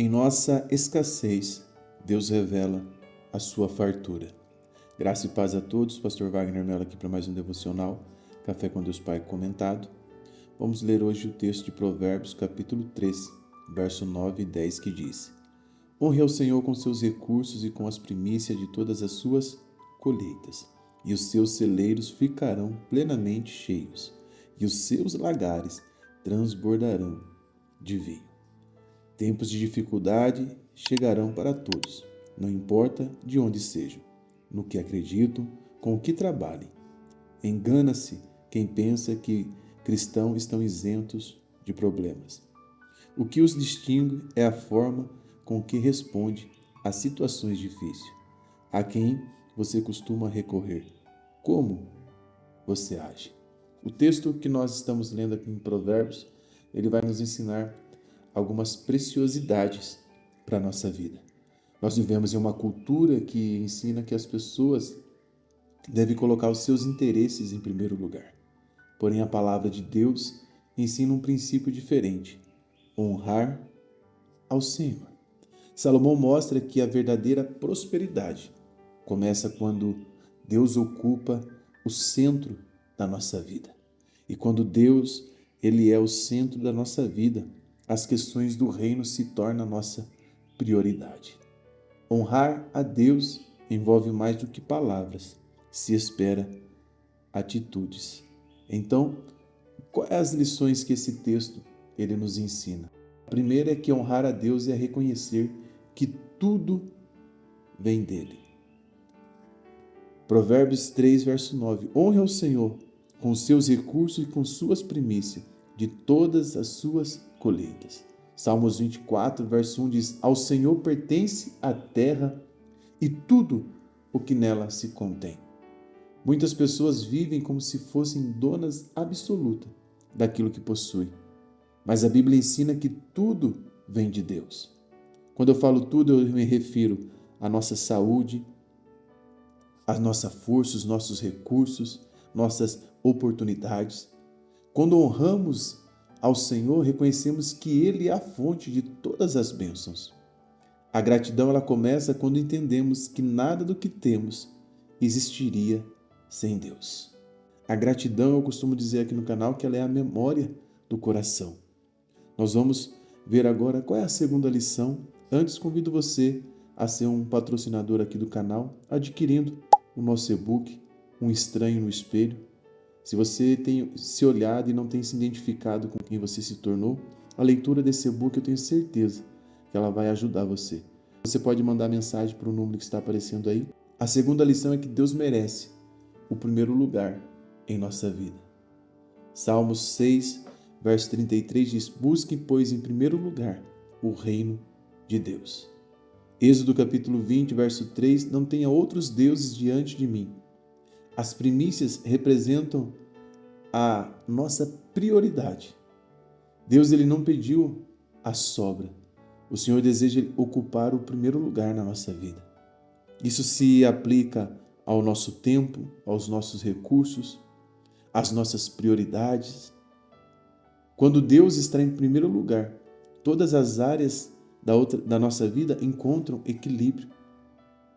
Em nossa escassez, Deus revela a sua fartura. Graça e paz a todos. Pastor Wagner Mello aqui para mais um devocional, Café com Deus Pai comentado. Vamos ler hoje o texto de Provérbios, capítulo 3, verso 9 e 10, que diz: Honre ao Senhor com seus recursos e com as primícias de todas as suas colheitas, e os seus celeiros ficarão plenamente cheios, e os seus lagares transbordarão de vinho. Tempos de dificuldade chegarão para todos, não importa de onde sejam, no que acreditam, com o que trabalhem. Engana-se quem pensa que cristãos estão isentos de problemas. O que os distingue é a forma com que responde às situações difíceis. A quem você costuma recorrer? Como você age? O texto que nós estamos lendo aqui em Provérbios, ele vai nos ensinar algumas preciosidades para a nossa vida. Nós vivemos em uma cultura que ensina que as pessoas devem colocar os seus interesses em primeiro lugar. Porém, a palavra de Deus ensina um princípio diferente: honrar ao Senhor. Salomão mostra que a verdadeira prosperidade começa quando Deus ocupa o centro da nossa vida. E quando Deus, ele é o centro da nossa vida, as questões do reino se tornam a nossa prioridade. Honrar a Deus envolve mais do que palavras, se espera atitudes. Então, quais as lições que esse texto ele nos ensina? A primeira é que honrar a Deus é reconhecer que tudo vem dele. Provérbios 3, verso 9. Honre ao Senhor com seus recursos e com suas primícias de todas as suas colheitas. Salmos 24, verso 1 diz: Ao Senhor pertence a terra e tudo o que nela se contém. Muitas pessoas vivem como se fossem donas absolutas daquilo que possuem. Mas a Bíblia ensina que tudo vem de Deus. Quando eu falo tudo, eu me refiro à nossa saúde, à nossa força, os nossos recursos, nossas oportunidades. Quando honramos ao Senhor, reconhecemos que Ele é a fonte de todas as bênçãos. A gratidão ela começa quando entendemos que nada do que temos existiria sem Deus. A gratidão, eu costumo dizer aqui no canal, que ela é a memória do coração. Nós vamos ver agora qual é a segunda lição. Antes, convido você a ser um patrocinador aqui do canal, adquirindo o nosso e-book, Um Estranho no Espelho. Se você tem se olhado e não tem se identificado com quem você se tornou, a leitura desse e-book eu tenho certeza que ela vai ajudar você. Você pode mandar mensagem para o número que está aparecendo aí. A segunda lição é que Deus merece o primeiro lugar em nossa vida. Salmos 6, verso 33 diz: Busquem, pois, em primeiro lugar o reino de Deus. Êxodo capítulo 20, verso 3: Não tenha outros deuses diante de mim. As primícias representam a nossa prioridade. Deus ele não pediu a sobra. O Senhor deseja ocupar o primeiro lugar na nossa vida. Isso se aplica ao nosso tempo, aos nossos recursos, às nossas prioridades. Quando Deus está em primeiro lugar, todas as áreas da nossa vida encontram equilíbrio.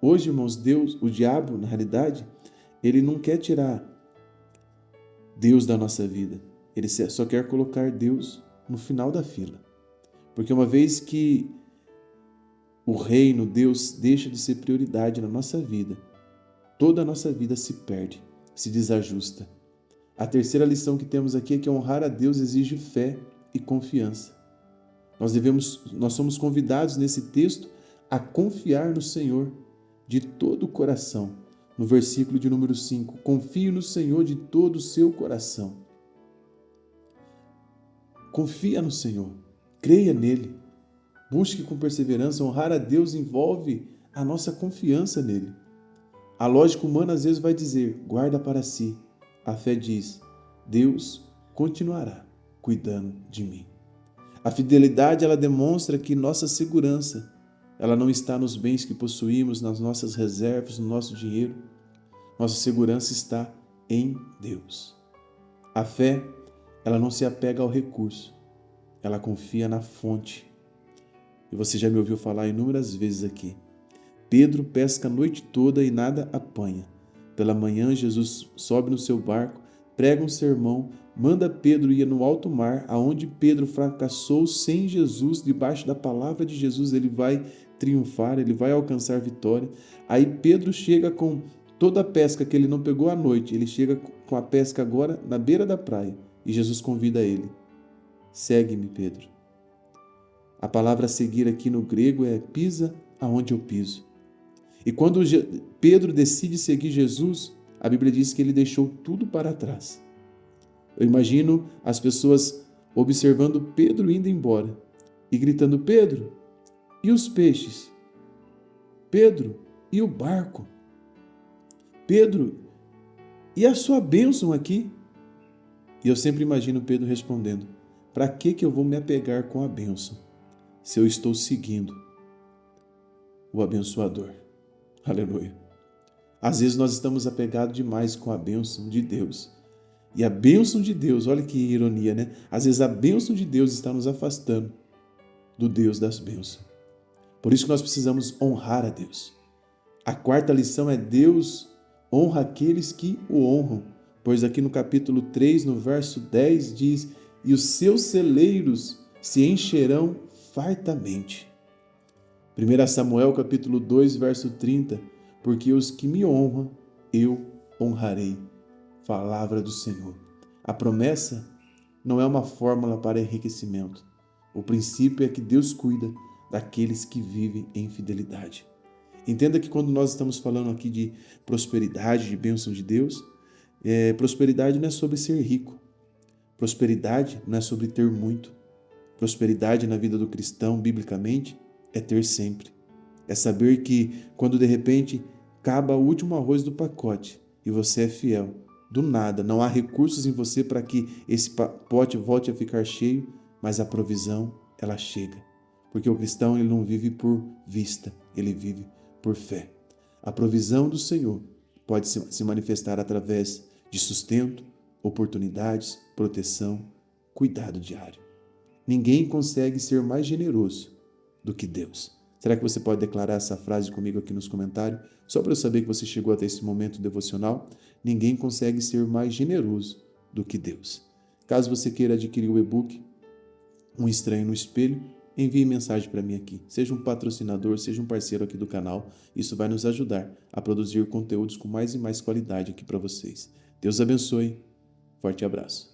Hoje, irmãos, o diabo, na realidade, ele não quer tirar Deus da nossa vida. Ele só quer colocar Deus no final da fila. Porque uma vez que o reino, Deus, deixa de ser prioridade na nossa vida, toda a nossa vida se perde, se desajusta. A terceira lição que temos aqui é que honrar a Deus exige fé e confiança. Nós somos convidados nesse texto a confiar no Senhor de todo o coração. No versículo de número 5, confie no Senhor de todo o seu coração. Confia no Senhor, creia nele, busque com perseverança. Honrar a Deus envolve a nossa confiança nele. A lógica humana às vezes vai dizer, guarda para si. A fé diz, Deus continuará cuidando de mim. A fidelidade ela demonstra que nossa segurança ela não está nos bens que possuímos, nas nossas reservas, no nosso dinheiro. Nossa segurança está em Deus. A fé, ela não se apega ao recurso, ela confia na fonte. E você já me ouviu falar inúmeras vezes aqui. Pedro pesca a noite toda e nada apanha. Pela manhã, Jesus sobe no seu barco, prega um sermão, manda Pedro ir no alto mar, aonde Pedro fracassou sem Jesus. Debaixo da palavra de Jesus, ele vai triunfar, ele vai alcançar vitória. Aí Pedro chega com toda a pesca que ele não pegou à noite, ele chega com a pesca agora na beira da praia. E Jesus convida ele: segue-me, Pedro. A palavra seguir aqui no grego é pisa aonde eu piso. E quando Pedro decide seguir Jesus, a Bíblia diz que ele deixou tudo para trás. Eu imagino as pessoas observando Pedro indo embora e gritando: Pedro, e os peixes? Pedro, e o barco? Pedro, e a sua bênção aqui? E eu sempre imagino Pedro respondendo: para que eu vou me apegar com a bênção se eu estou seguindo o abençoador? Aleluia. Às vezes nós estamos apegados demais com a bênção de Deus. E a bênção de Deus, olha que ironia, né? Às vezes a bênção de Deus está nos afastando do Deus das bênçãos. Por isso que nós precisamos honrar a Deus. A quarta lição é: Deus honra aqueles que o honram. Pois aqui no capítulo 3, no verso 10, diz: e os seus celeiros se encherão fartamente. 1 Samuel capítulo 2, verso 30, porque os que me honram, eu honrarei. Palavra do Senhor. A promessa não é uma fórmula para enriquecimento. O princípio é que Deus cuida daqueles que vivem em fidelidade. Entenda que quando nós estamos falando aqui de prosperidade, de bênção de Deus, prosperidade não é sobre ser rico. Prosperidade não é sobre ter muito. Prosperidade na vida do cristão, biblicamente, é ter sempre. É saber que quando de repente acaba o último arroz do pacote e você é fiel, do nada, não há recursos em você para que esse pote volte a ficar cheio, mas a provisão, ela chega. Porque o cristão, ele não vive por vista, ele vive por fé. A provisão do Senhor pode se manifestar através de sustento, oportunidades, proteção, cuidado diário. Ninguém consegue ser mais generoso do que Deus. Será que você pode declarar essa frase comigo aqui nos comentários? Só para eu saber que você chegou até esse momento devocional. Ninguém consegue ser mais generoso do que Deus. Caso você queira adquirir o e-book Um Estranho no Espelho, envie mensagem para mim aqui. Seja um patrocinador, seja um parceiro aqui do canal. Isso vai nos ajudar a produzir conteúdos com mais e mais qualidade aqui para vocês. Deus abençoe. Forte abraço.